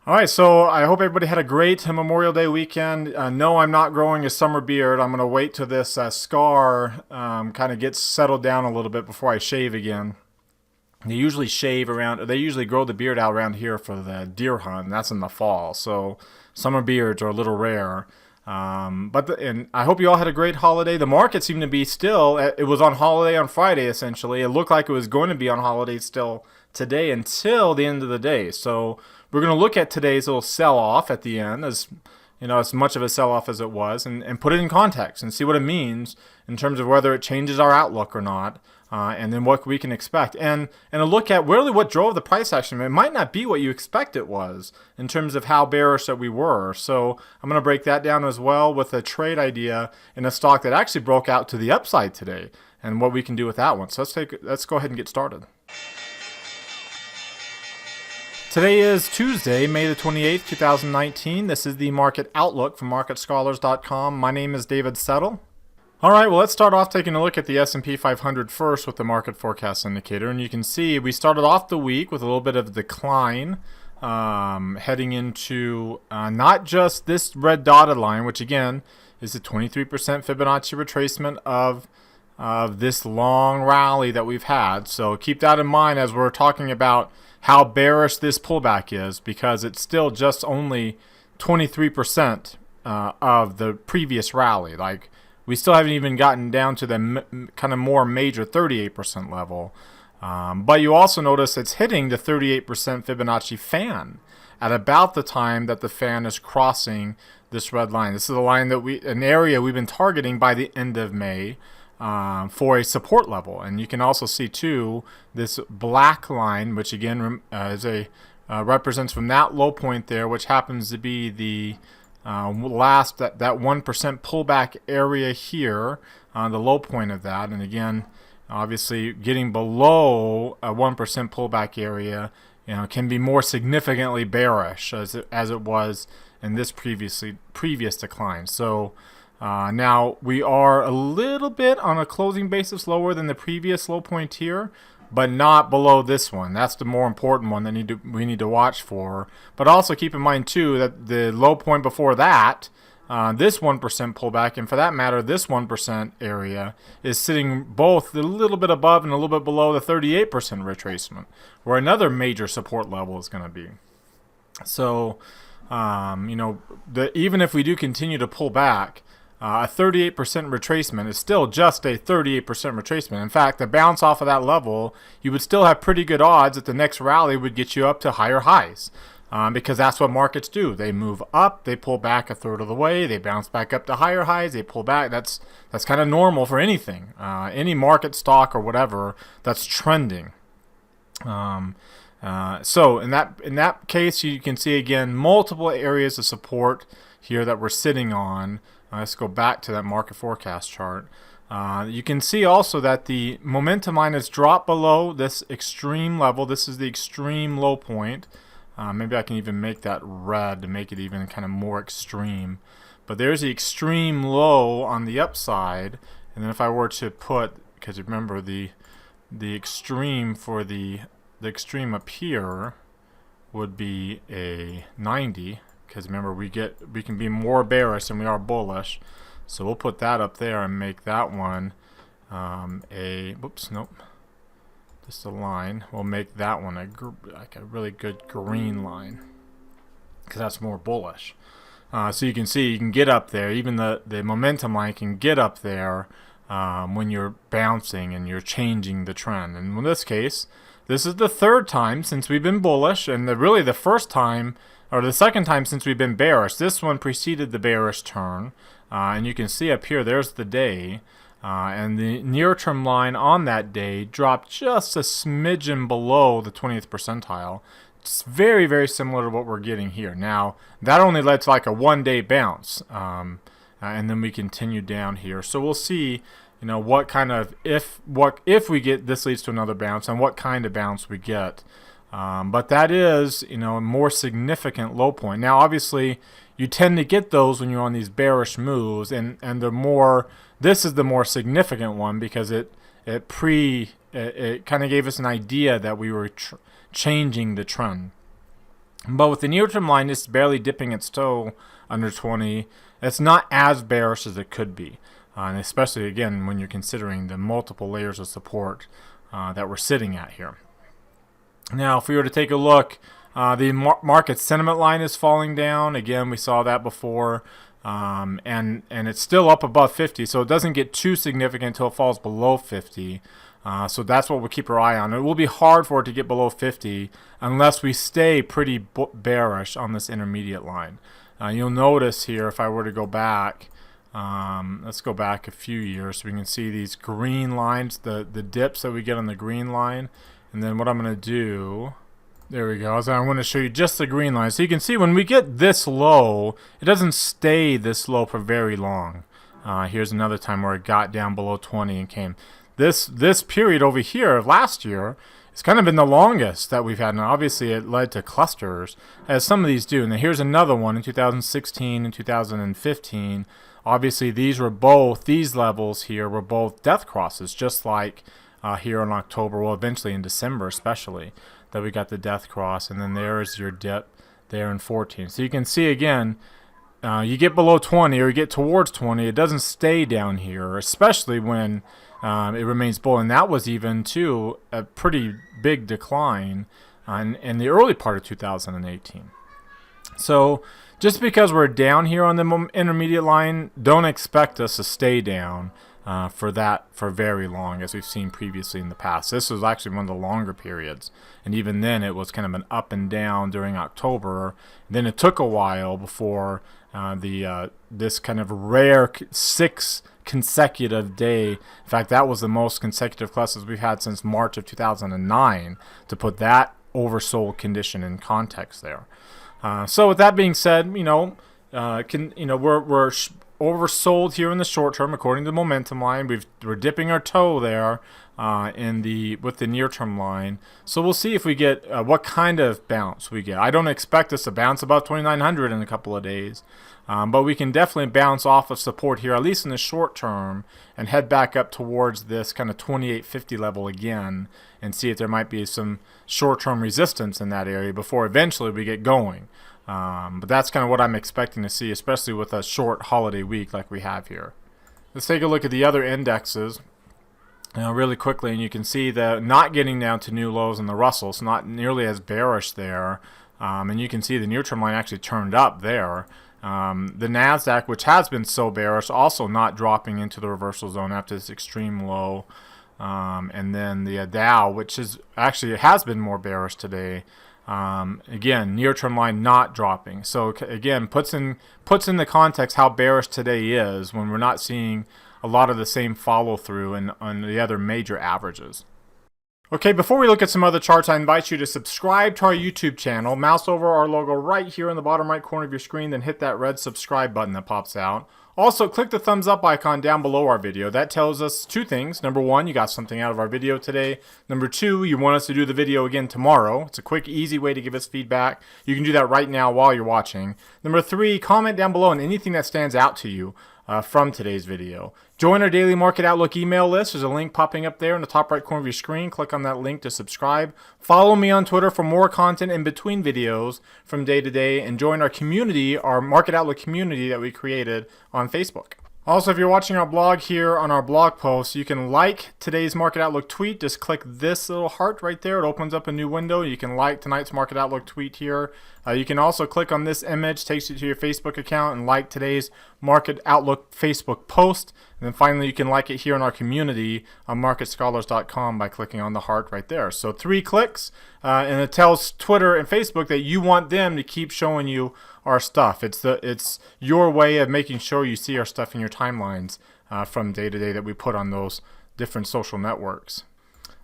All right, so I hope everybody had a great Memorial Day weekend. No, I'm not growing a summer beard. I'm going to wait till this scar kind of gets settled down a little bit before I shave again. They usually grow the beard out around here for the deer hunt, and that's in the fall. So summer beards are a little rare. And I hope you all had a great holiday. The market seemed to be still, it was on holiday on Friday essentially. It looked like it was going to be on holiday still today until the end of the day. So we're going to look at today's little sell off at the end as much of a sell off as it was, and put it in context and see what it means in terms of whether it changes our outlook or not. And then what we can expect, and a look at really what drove the price action. It might not be what you expect it was in terms of how bearish that we were. So I'm going to break that down as well with a trade idea in a stock that actually broke out to the upside today, and what we can do with that one. So let's go ahead and get started. Today is Tuesday, May the 28th, 2019. This is the Market Outlook from MarketScholars.com. My name is David Settle. All right, well, let's start off taking a look at the S&P 500 first with the market forecast indicator. And you can see we started off the week with a little bit of a decline, heading into not just this red dotted line, which again is a 23% Fibonacci retracement of this long rally that we've had. So keep that in mind as we're talking about how bearish this pullback is, because it's still just only 23% of the previous rally. Like, we still haven't even gotten down to the kind of more major 38% level. But you also notice it's hitting the 38% Fibonacci fan at about the time that the fan is crossing this red line. This is a line that an area we've been targeting by the end of May for a support level. And you can also see too this black line, which again represents from that low point there, which happens to be the last that 1% pullback area here, the low point of that. And again, obviously getting below a 1% pullback area, can be more significantly bearish as it was in this previous decline. So now we are a little bit on a closing basis lower than the previous low point here, but not below this one. That's the more important one that we need to watch for. But also keep in mind too that the low point before that, this 1% pullback, and for that matter this 1% area, is sitting both a little bit above and a little bit below the 38% retracement, where another major support level is going to be. So even if we do continue to pull back, a 38% retracement is still just a 38% retracement. In fact, the bounce off of that level, you would still have pretty good odds that the next rally would get you up to higher highs, because that's what markets do. They move up, they pull back a third of the way, they bounce back up to higher highs, they pull back. That's kind of normal for anything, any market stock or whatever that's trending. So in that case, you can see again multiple areas of support here that we're sitting on. Let's go back to that market forecast chart. You can see also that the momentum line has dropped below this extreme level. This is the extreme low point. Maybe I can even make that red to make it even kind of more extreme. But there's the extreme low on the upside. And then if I were to put, because remember the extreme for the extreme up here would be a 90. Because remember, we can be more bearish than we are bullish, so we'll put that up there and make that one just a line. We'll make that one like a really good green line, because that's more bullish. So you can see you can get up there. Even the momentum line can get up there when you're bouncing and you're changing the trend. And in this case, this is the third time since we've been bullish, and really the first time, or the second time since we've been bearish. This one preceded the bearish turn, and you can see up here, there's the day, and the near-term line on that day dropped just a smidgen below the 20th percentile. It's very, very similar to what we're getting here. Now, that only led to like a one-day bounce, and then we continue down here. So we'll see, what kind of, if we get, this leads to another bounce, and what kind of bounce we get. But that is, a more significant low point. Now, obviously, you tend to get those when you're on these bearish moves, and this is the more significant one, because it kind of gave us an idea that we were changing the trend. But with the near-term line, it's barely dipping its toe under 20. It's not as bearish as it could be, and especially again when you're considering the multiple layers of support that we're sitting at here. Now, if we were to take a look, the market sentiment line is falling down. Again, we saw that before, and it's still up above 50, so it doesn't get too significant until it falls below 50. So that's what we'll keep our eye on. It will be hard for it to get below 50 unless we stay pretty bearish on this intermediate line. You'll notice here, if I were to go back, let's go back a few years so we can see these green lines, the dips that we get on the green line. And then what I'm going to do, there we go, so I'm going to show you just the green line. So you can see when we get this low, it doesn't stay this low for very long. Here's another time where it got down below 20 and came. This period over here of last year, it's kind of been the longest that we've had, and obviously it led to clusters, as some of these do. And then here's another one in 2016 and 2015. Obviously these levels here were both death crosses, just like here in October, well eventually in December especially, that we got the death cross, and then there's your dip there in 14. So you can see again, you get below 20 or you get towards 20, it doesn't stay down here, especially when it remains bull, and that was even too a pretty big decline in the early part of 2018. So just because we're down here on the intermediate line, don't expect us to stay down for very long, as we've seen previously in the past. This was actually one of the longer periods, and even then it was kind of an up and down during October. Then it took a while before this kind of rare 6 consecutive day. In fact, that was the most consecutive clusters we've had since March of 2009, to put that oversold condition in context there. So with that being said, we're oversold here in the short term according to the momentum line. We're dipping our toe there with the near term line. So we'll see if we get what kind of bounce we get. I don't expect us to bounce above 2,900 in a couple of days, but we can definitely bounce off of support here, at least in the short term, and head back up towards this kind of 2850 level again, and see if there might be some short term resistance in that area before eventually we get going. But that's kind of what I'm expecting to see, especially with a short holiday week like we have here. Let's take a look at the other indexes really quickly, and you can see that not getting down to new lows in the Russell, so not nearly as bearish there. And you can see the near-term line actually turned up there. The NASDAQ, which has been so bearish, also not dropping into the reversal zone after this extreme low. And then the Dow, which has been more bearish today. Again, near-term line not dropping. So again, puts in the context how bearish today is when we're not seeing a lot of the same follow-through on the other major averages. Okay, before we look at some other charts, I invite you to subscribe to our YouTube channel. Mouse over our logo right here in the bottom right corner of your screen, then hit that red subscribe button that pops out. Also, click the thumbs up icon down below our video. That tells us two things. Number one, you got something out of our video today. Number two, you want us to do the video again tomorrow. It's a quick, easy way to give us feedback. You can do that right now while you're watching. Number three, comment down below on anything that stands out to you from today's video. Join our daily Market Outlook email list. There's a link popping up there in the top right corner of your screen. Click on that link to subscribe. Follow me on Twitter for more content in between videos from day to day, and join our community, our Market Outlook community that we created on Facebook. Also, if you're watching our blog here on our blog post, you can like today's Market Outlook tweet. Just click this little heart right there. It opens up a new window. You can like tonight's Market Outlook tweet here. You can also click on this image, takes you to your Facebook account, and like today's Market Outlook Facebook post. And then finally, you can like it here in our community on MarketScholars.com by clicking on the heart right there. So 3 clicks, and it tells Twitter and Facebook that you want them to keep showing you our stuff. It's your way of making sure you see our stuff in your timelines from day to day that we put on those different social networks.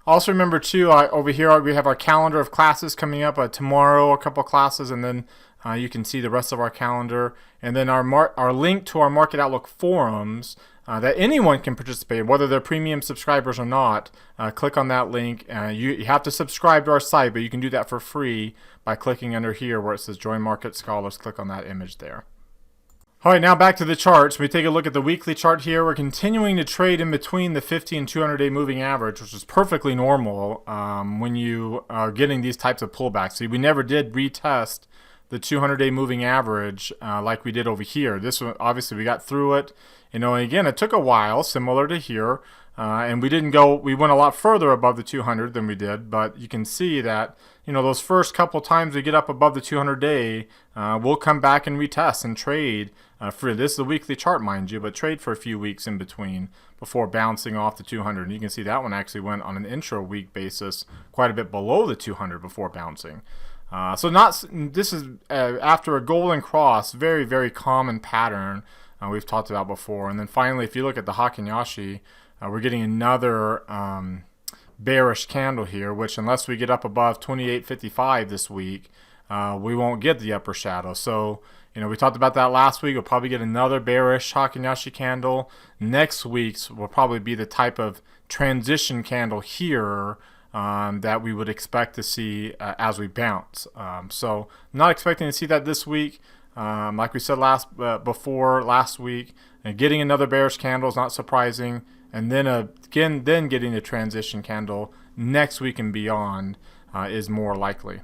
Also remember too, over here we have our calendar of classes coming up tomorrow, a couple classes, and then you can see the rest of our calendar, and then our link to our Market Outlook forums that anyone can participate in, whether they're premium subscribers or not. Click on that link. You have to subscribe to our site, but you can do that for free by clicking under here where it says Join Market Scholars. Click on that image there. All right, now back to the charts. We take a look at the weekly chart here. We're continuing to trade in between the 50 and 200-day moving average, which is perfectly normal when you are getting these types of pullbacks. See, we never did retest the 200-day moving average like we did over here. This one, obviously, we got through it. And again, it took a while, similar to here. And we went a lot further above the 200 than we did, but you can see that, those first couple times we get up above the 200-day, we'll come back and retest and trade for, this is the weekly chart, mind you, but trade for a few weeks in between before bouncing off the 200. And you can see that one actually went on an intra-week basis quite a bit below the 200 before bouncing. This is after a golden cross, very, very common pattern we've talked about before. And then finally, if you look at the Hakinyashi, we're getting another bearish candle here, which unless we get up above 28.55 this week, we won't get the upper shadow. So, we talked about that last week. We'll probably get another bearish Hakinyashi candle. Next week's will probably be the type of transition candle here that we would expect to see as we bounce. So, not expecting to see that this week. Like we said last week, and getting another bearish candle is not surprising. And then again, getting a transition candle next week and beyond is more likely.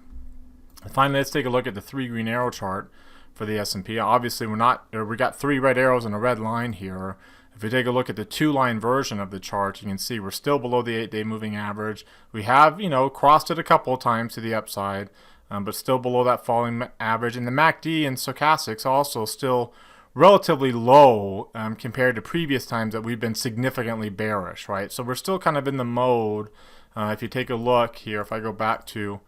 And finally, let's take a look at the 3 green arrow chart for the S&P. Obviously, we got 3 red arrows and a red line here. If we take a look at the 2-line version of the chart, you can see we're still below the 8-day moving average. We have, crossed it a couple of times to the upside, but still below that falling average. And the MACD and stochastics also still relatively low compared to previous times that we've been significantly bearish, right? So we're still kind of in the mode. If you take a look here, if I go back to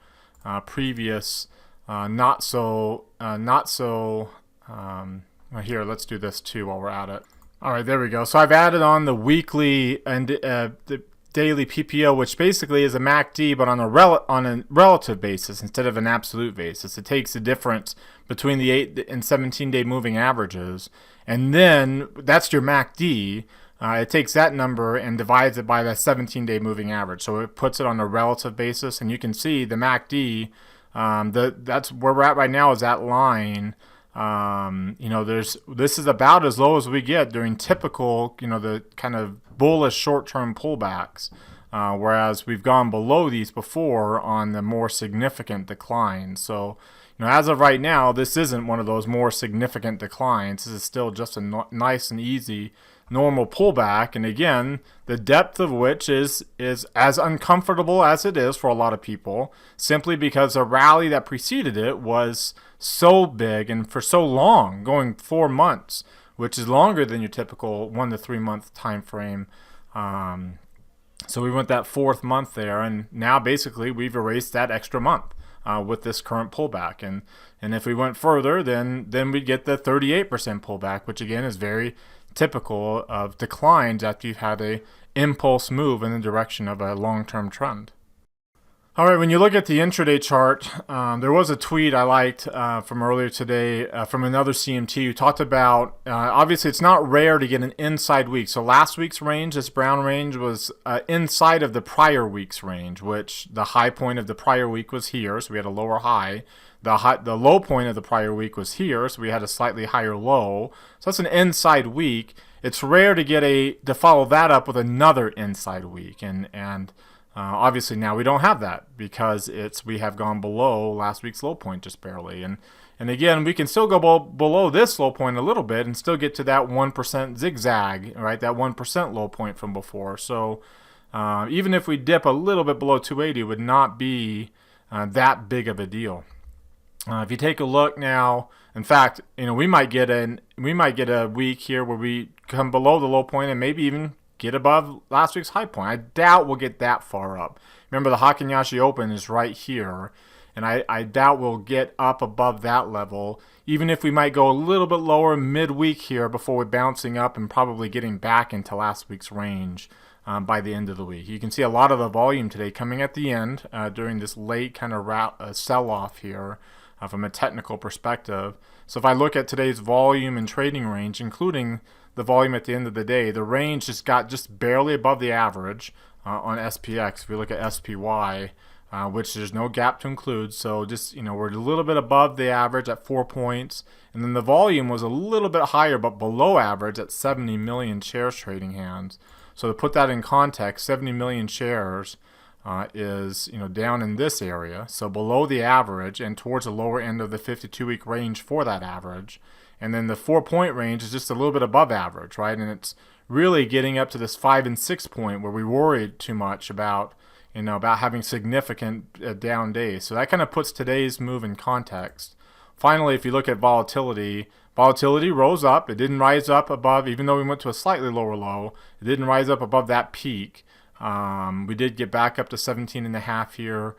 previous, not so. Here, let's do this too while we're at it. All right, there we go. So I've added on the weekly and the daily PPO, which basically is a MACD, but on a relative basis instead of an absolute basis. It takes the difference between the 8 and 17-day moving averages, and then that's your MACD. It takes that number and divides it by the 17-day moving average. So it puts it on a relative basis, and you can see the MACD, that's where we're at right now, is that line. This is about as low as we get during typical, the kind of bullish short-term pullbacks, whereas we've gone below these before on the more significant declines. So, as of right now, this isn't one of those more significant declines. This is still just a nice and easy normal pullback, and again, the depth of which is as uncomfortable as it is for a lot of people, simply because the rally that preceded it was so big and for so long, going 4 months, which is longer than your typical 1 to 3 month time frame. So we went that 4th month there, and now basically we've erased that extra month with this current pullback. And if we went further, then we'd get the 38% pullback, which again is very typical of declines after you've had a impulse move in the direction of a long-term trend. All right, when you look at the intraday chart, there was a tweet I liked from earlier today from another CMT who talked about, obviously it's not rare to get an inside week. So last week's range, this brown range, was inside of the prior week's range, which the high point of the prior week was here, so we had a lower high. The low point of the prior week was here, so we had a slightly higher low. So that's an inside week. It's rare to follow that up with another inside week, and obviously now we don't have that because we have gone below last week's low point just barely. And again, we can still go below this low point a little bit and still get to that 1% zigzag, right? That 1% low point from before. So even if we dip a little bit below 280, it would not be that big of a deal. If you take a look now, in fact, we might get a week here where we come below the low point and maybe even get above last week's high point. I doubt we'll get that far up. Remember, the Hakinyashi Open is right here, and I doubt we'll get up above that level, even if we might go a little bit lower midweek here before we're bouncing up and probably getting back into last week's range by the end of the week. You can see a lot of the volume today coming at the end during this late kind of sell-off here from a technical perspective. So if I look at today's volume and trading range, including the volume at the end of the day, the range just got just barely above the average on SPX. If we look at SPY, which there's no gap to include, so just we're a little bit above the average at 4 points, and then the volume was a little bit higher but below average at 70 million shares trading hands. So to put that in context, 70 million shares is down in this area, so below the average and towards the lower end of the 52-week range for that average. And then the 4-point range is just a little bit above average, right? And it's really getting up to this 5 and 6 point where we worried too much about about having significant down days. So that kind of puts today's move in context. Finally, if you look at volatility rose up. It didn't rise up above, even though we went to a slightly lower low, it didn't rise up above that peak. We did get back up to 17.5 here,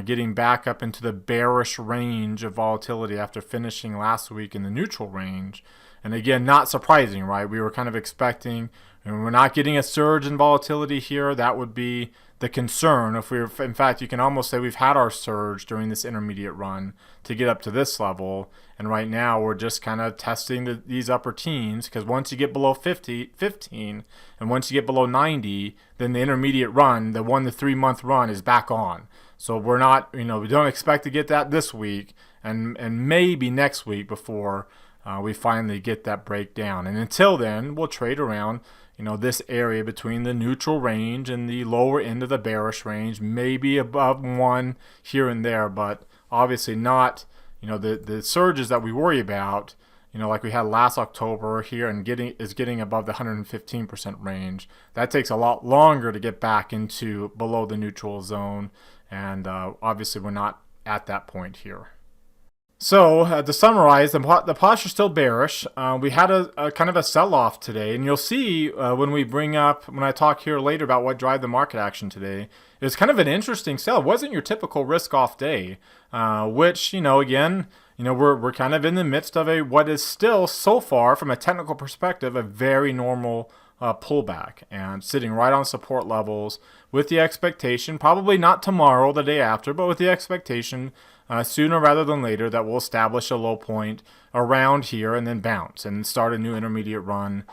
getting back up into the bearish range of volatility after finishing last week in the neutral range. And again, not surprising, right? We were kind of expecting, and we're not getting a surge in volatility here. That would be the concern. In fact, you can almost say we've had our surge during this intermediate run to get up to this level. And right now we're just kind of testing these upper teens, because once you get below 15, and once you get below 90, then the intermediate run, the 1 to 3 month run, is back on. So we're not, we don't expect to get that this week, and maybe next week before we finally get that breakdown. And until then, we'll trade around this area between the neutral range and the lower end of the bearish range, maybe above 1 here and there, but obviously not, the surges that we worry about, like we had last October here, and getting above the 115% range. That takes a lot longer to get back into below the neutral zone, and obviously we're not at that point here. So to summarize, the posture is still bearish. We had a kind of a sell-off today, and you'll see when I talk here later about what drive the market action today, it was kind of an interesting sell. It wasn't your typical risk-off day, which again, we're kind of in the midst of what is still, so far from a technical perspective, a very normal pullback, and sitting right on support levels with the expectation, probably not tomorrow, the day after, but with the expectation sooner rather than later that we'll establish a low point around here and then bounce and start a new intermediate run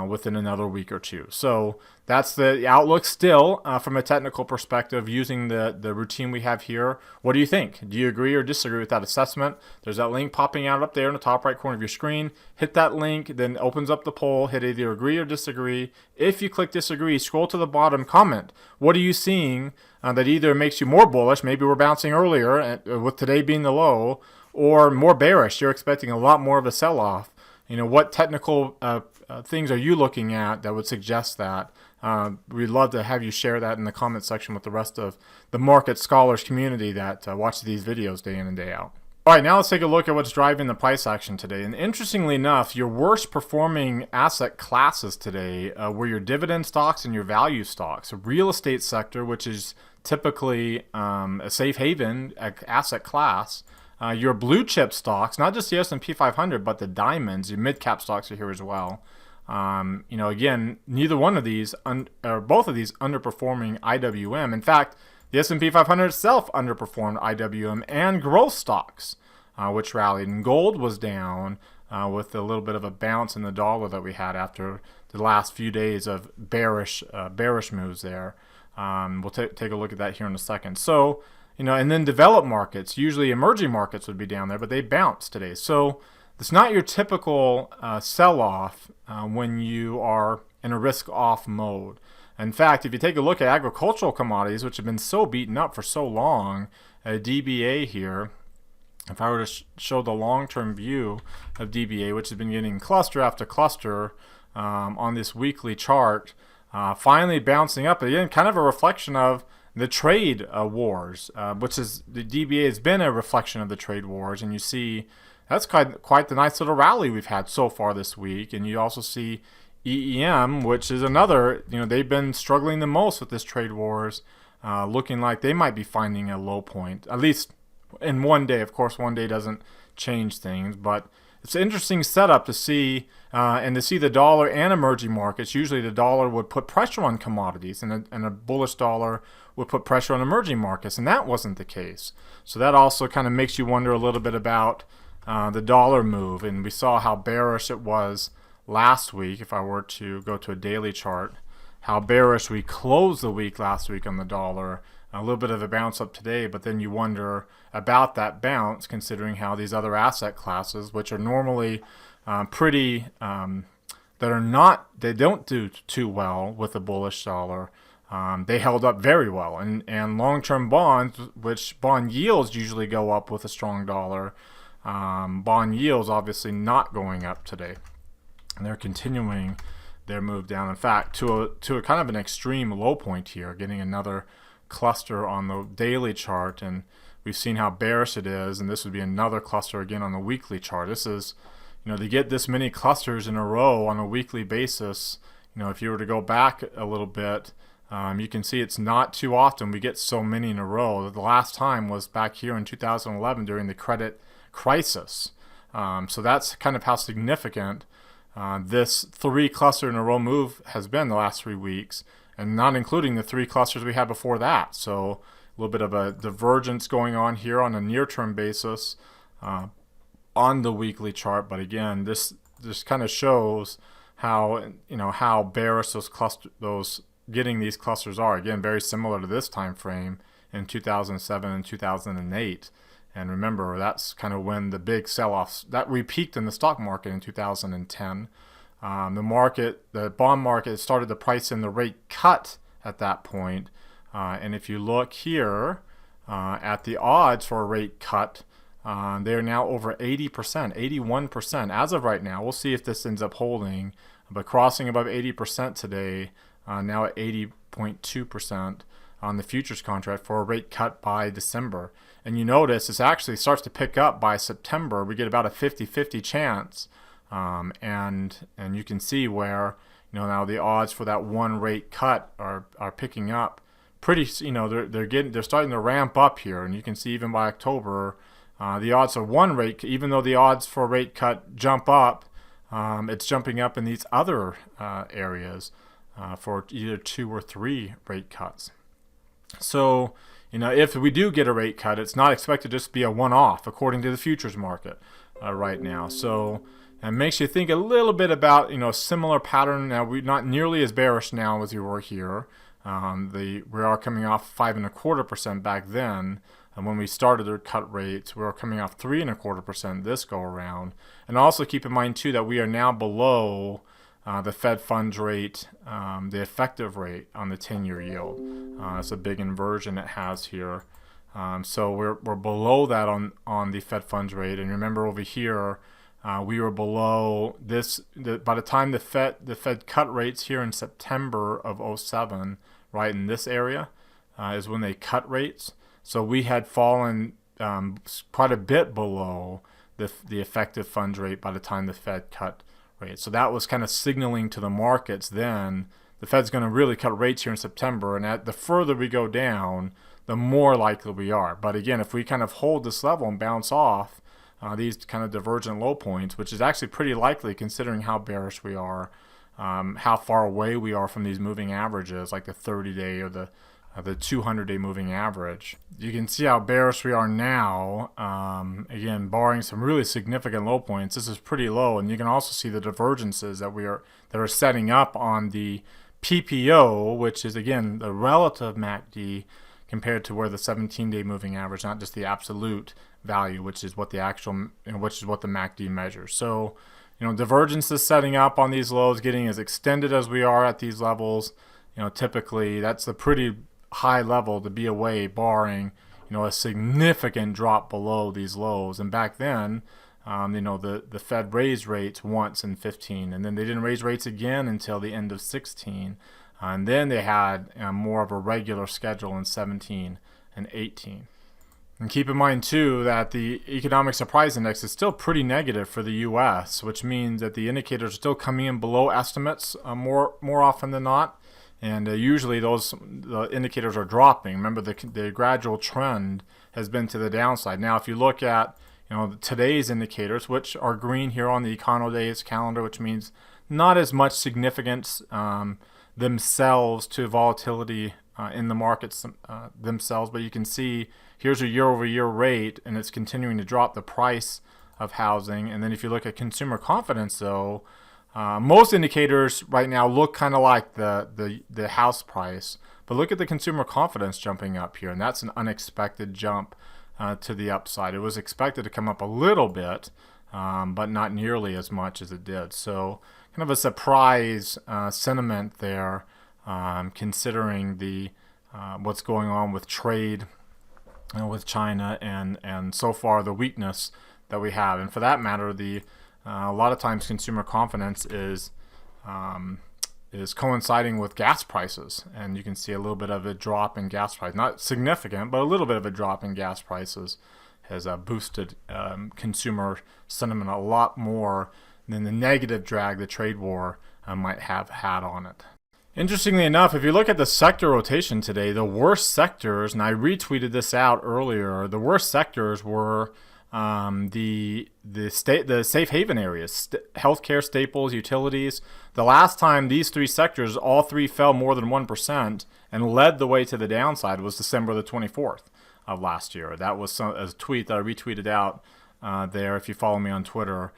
within another week or two. So that's the outlook still from a technical perspective using the routine we have here. What do you think? Do you agree or disagree with that assessment? There's that link popping out up there in the top right corner of your screen. Hit that link, then opens up the poll. Hit either agree or disagree. If you click disagree, scroll to the bottom, comment. What are you seeing that either makes you more bullish, maybe we're bouncing earlier with today being the low, or more bearish, you're expecting a lot more of a sell-off? What technical things are you looking at that would suggest that? We'd love to have you share that in the comment section with the rest of the market scholars community that watch these videos day in and day out. All right, now let's take a look at what's driving the price action today. And interestingly enough, your worst performing asset classes today were your dividend stocks and your value stocks. The real estate sector, which is typically a safe haven asset class. Your blue chip stocks, not just the S&P 500, but the diamonds, your mid cap stocks are here as well. Again, neither one of these, or both of these, underperforming IWM. In fact, the S&P 500 itself underperformed IWM and growth stocks, which rallied. And gold was down with a little bit of a bounce in the dollar that we had after the last few days of bearish moves there. We'll take a look at that here in a second. So, and then developed markets, usually emerging markets would be down there, but they bounced today. So it's not your typical sell-off when you are in a risk-off mode. In fact, if you take a look at agricultural commodities, which have been so beaten up for so long, DBA here, if I were to show the long-term view of DBA, which has been getting cluster after cluster on this weekly chart, finally bouncing up again, kind of a reflection of the trade wars, which is the DBA has been a reflection of the trade wars, and you see that's quite the nice little rally we've had so far this week. And you also see EEM, which is another, they've been struggling the most with this trade wars, looking like they might be finding a low point, at least in one day. Of course, one day doesn't change things, but it's an interesting setup to see, and to see the dollar and emerging markets. Usually the dollar would put pressure on commodities, and a bullish dollar would put pressure on emerging markets, and that wasn't the case. So that also kind of makes you wonder a little bit about the dollar move, and we saw how bearish it was last week. If I were to go to a daily chart, how bearish we closed the week last week on the dollar. A little bit of a bounce up today, but then you wonder about that bounce considering how these other asset classes, which are normally they don't do too well with a bullish dollar, they held up very well. And long-term bonds, which bond yields usually go up with a strong dollar, bond yields obviously not going up today. And they're continuing their move down. In fact, to a kind of an extreme low point here, getting another cluster on the daily chart. And we've seen how bearish it is. And this would be another cluster again on the weekly chart. This is, to get this many clusters in a row on a weekly basis, if you were to go back a little bit, you can see it's not too often we get so many in a row. The last time was back here in 2011 during the credit crisis. So that's kind of how significant this 3 cluster in a row move has been the last 3 weeks, and not including the 3 clusters we had before that. So a little bit of a divergence going on here on a near-term basis on the weekly chart. But again, this kind of shows how how bearish those getting these clusters are. Again, very similar to this time frame in 2007 and 2008. And remember, that's kind of when the big sell-offs that we peaked in the stock market in 2010. The bond market started to price in the rate cut at that point. And if you look here at the odds for a rate cut, they're now over 80%, 81% as of right now. We'll see if this ends up holding, but crossing above 80% today, now at 80.2% on the futures contract for a rate cut by December. And you notice this actually starts to pick up by September. We get about a 50-50 chance, and you can see where now the odds for that one rate cut are picking up. Pretty, they're starting to ramp up here, and you can see even by October, the odds of one rate, even though the odds for a rate cut jump up, it's jumping up in these other areas for either 2 or 3 rate cuts. So, if we do get a rate cut, it's not expected to just be a one-off, according to the futures market right now. So it makes you think a little bit about, a similar pattern. Now, we're not nearly as bearish now as we were here. We are coming off 5.25% back then. And when we started the cut rates, we were coming off 3.25% this go around. And also keep in mind, too, that we are now below the Fed funds rate, the effective rate on the 10-year yield. It's a big inversion it has here. So we're below that on the Fed funds rate. And remember over here, we were below this. By the time the Fed cut rates here in September of 07, right in this area, is when they cut rates. So we had fallen quite a bit below the effective funds rate by the time the Fed cut rates. So that was kind of signaling to the markets then the Fed's going to really cut rates here in September. And the further we go down, the more likely we are. But again, if we kind of hold this level and bounce off these kind of divergent low points, which is actually pretty likely considering how bearish we are, how far away we are from these moving averages, like the 30-day or the 200-day moving average. You can see how bearish we are now. Again, barring some really significant low points, this is pretty low, and you can also see the divergences that are setting up on the PPO, which is again the relative MACD compared to where the 17-day moving average, not just the absolute value, which is what the MACD measures. So, divergence is setting up on these lows, getting as extended as we are at these levels. Typically that's a pretty high level to be away, barring a significant drop below these lows. And back then, the Fed raised rates once in 15, and then they didn't raise rates again until the end of 16, and then they had more of a regular schedule in 17 and 18. And keep in mind too that the economic surprise index is still pretty negative for the U.S., which means that the indicators are still coming in below estimates more often than not. And usually the indicators are dropping. Remember, the gradual trend has been to the downside. Now, if you look at today's indicators, which are green here on the Econoday's calendar, which means not as much significance themselves to volatility in the markets themselves, but you can see here's a year-over-year rate, and it's continuing to drop the price of housing. And then if you look at consumer confidence, though, most indicators right now look kind of like the house price, but look at the consumer confidence jumping up here, and that's an unexpected jump to the upside. It was expected to come up a little bit, but not nearly as much as it did. So kind of a surprise sentiment there considering the what's going on with trade with China and so far the weakness that we have. And for that matter, the a lot of times consumer confidence is coinciding with gas prices, and you can see a little bit of a drop in gas prices. Not significant, but a little bit of a drop in gas prices has boosted consumer sentiment a lot more than the negative drag the trade war might have had on it. Interestingly enough, if you look at the sector rotation today, the worst sectors, and I retweeted this out earlier, the worst sectors were the safe haven areas, healthcare, staples, utilities. The last time these three sectors, all three fell more than 1% and led the way to the downside was December the 24th of last year. That was a tweet that I retweeted out there if you follow me on Twitter.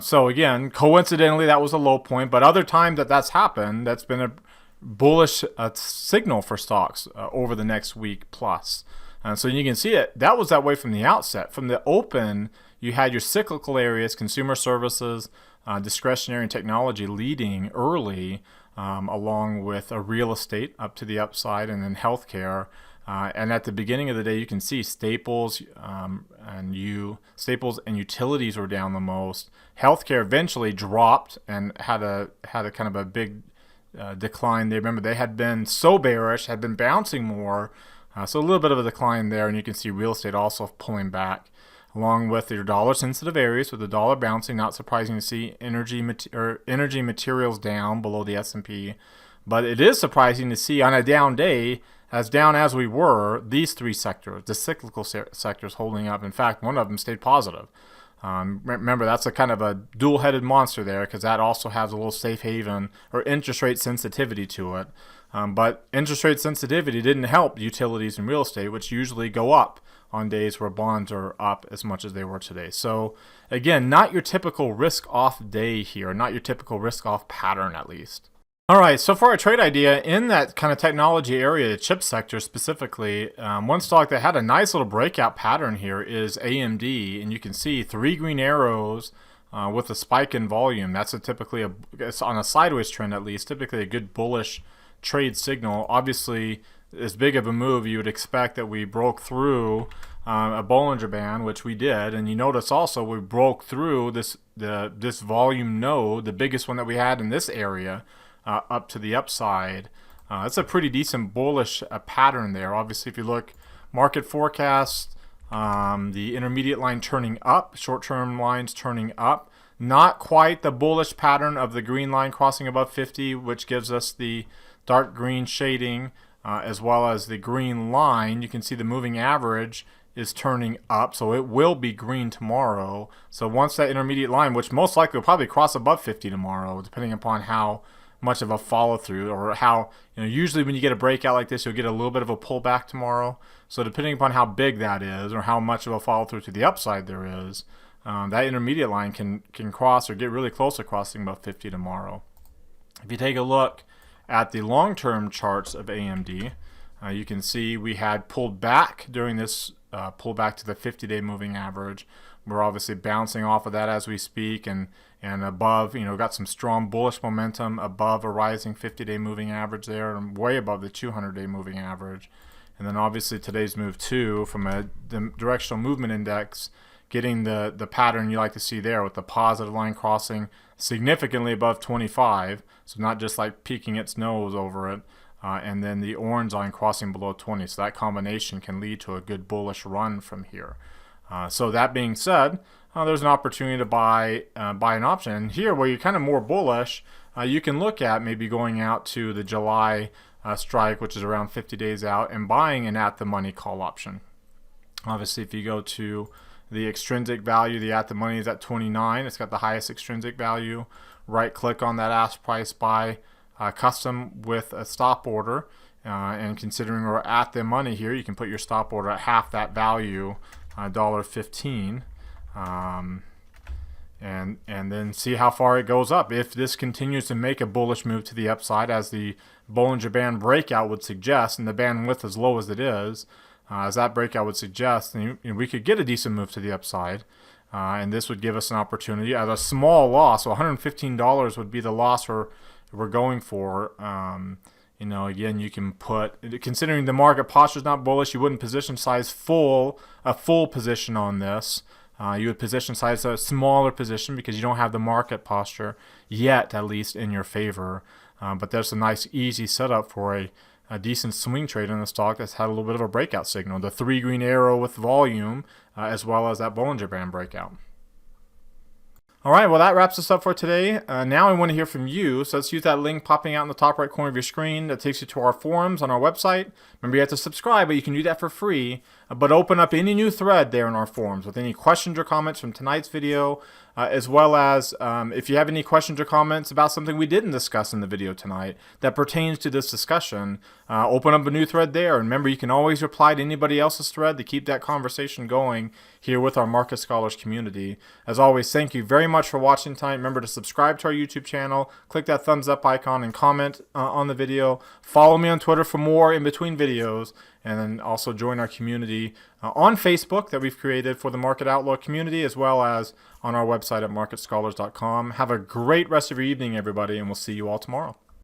So again, coincidentally, that was a low point, but other times that's happened, that's been a bullish signal for stocks over the next week plus. So you can see it. That was that way from the outset. From the open, you had your cyclical areas, consumer services, discretionary and technology leading early, along with real estate up to the upside, and then healthcare. And at the beginning of the day, you can see staples and utilities were down the most. Healthcare eventually dropped and had a kind of a big decline. They remember they had been so bearish, had been bouncing more. So a little bit of a decline there, and you can see real estate also pulling back, along with your dollar-sensitive areas, with the dollar bouncing. Not surprising to see energy materials down below the S&P, but it is surprising to see on a down day, as down as we were, these three sectors, the cyclical sectors, holding up. In fact, one of them stayed positive. Remember, that's a kind of a dual-headed monster there, because that also has a little safe haven or interest rate sensitivity to it. But interest rate sensitivity didn't help utilities and real estate, which usually go up on days where bonds are up as much as they were today. So again, not your typical risk-off day here, not your typical risk-off pattern at least. All right, so for our trade idea, in that kind of technology area, the chip sector specifically, one stock that had a nice little breakout pattern here is AMD, and you can see 3 green arrows with a spike in volume. That's typically, it's on a sideways trend at least, typically a good bullish trade signal. Obviously, as big of a move, you would expect that we broke through a Bollinger Band, which we did, and you notice also we broke through this volume node, the biggest one that we had in this area, up to the upside. That's a pretty decent bullish pattern there. Obviously, if you look market forecast, the intermediate line turning up, short-term lines turning up. Not quite the bullish pattern of the green line crossing above 50, which gives us the dark green shading, as well as the green line. You can see the moving average is turning up, so it will be green tomorrow. So once that intermediate line, which most likely will probably cross above 50 tomorrow, depending upon how much of a follow through, or how, usually when you get a breakout like this, you'll get a little bit of a pullback tomorrow. So depending upon how big that is, or how much of a follow through to the upside there is, that intermediate line can cross or get really close to crossing about 50 tomorrow. If you take a look at the long-term charts of AMD, you can see we had pulled back during this pullback to the 50-day moving average. We're obviously bouncing off of that as we speak, and above, got some strong bullish momentum above a rising 50-day moving average there, and way above the 200-day moving average. And then obviously today's move too, from the directional movement index, getting the pattern you like to see there, with the positive line crossing significantly above 25, so not just like peeking its nose over it, and then the orange line crossing below 20. So that combination can lead to a good bullish run from here. So that being said, there's an opportunity to buy an option. And here, where you're kind of more bullish, you can look at maybe going out to the July strike, which is around 50 days out, and buying an at-the-money call option. Obviously, if you go to the extrinsic value, the at-the-money is at 29. It's got the highest extrinsic value. Right-click on that ask price, buy custom with a stop order. And considering we're at the money here, you can put your stop order at half that value, $1.15, and then see how far it goes up. If this continues to make a bullish move to the upside, as the Bollinger Band breakout would suggest, and the bandwidth as low as it is, as that breakout would suggest, then we could get a decent move to the upside, and this would give us an opportunity at a small loss. So $115 would be the loss we're going for. You know, again, you can put, considering the market posture is not bullish, you wouldn't position size a full position on this. You would position size a smaller position because you don't have the market posture yet, at least in your favor. But there's a nice, easy setup for a decent swing trade in the stock that's had a little bit of a breakout signal. The 3 green arrow with volume, as well as that Bollinger Band breakout. All right, well, that wraps us up for today. Now I want to hear from you, so let's use that link popping out in the top right corner of your screen that takes you to our forums on our website. Remember, you have to subscribe, but you can do that for free. But open up any new thread there in our forums with any questions or comments from tonight's video, as well as if you have any questions or comments about something we didn't discuss in the video tonight that pertains to this discussion, open up a new thread there. And remember, you can always reply to anybody else's thread to keep that conversation going here with our Market Scholars community. As always, thank you very much for watching tonight. Remember to subscribe to our YouTube channel, click that thumbs up icon, and comment on the video. Follow me on Twitter for more in between videos, and then also join our community on Facebook that we've created for the Market Outlook community, as well as on our website at marketscholars.com. Have a great rest of your evening, everybody, and we'll see you all tomorrow.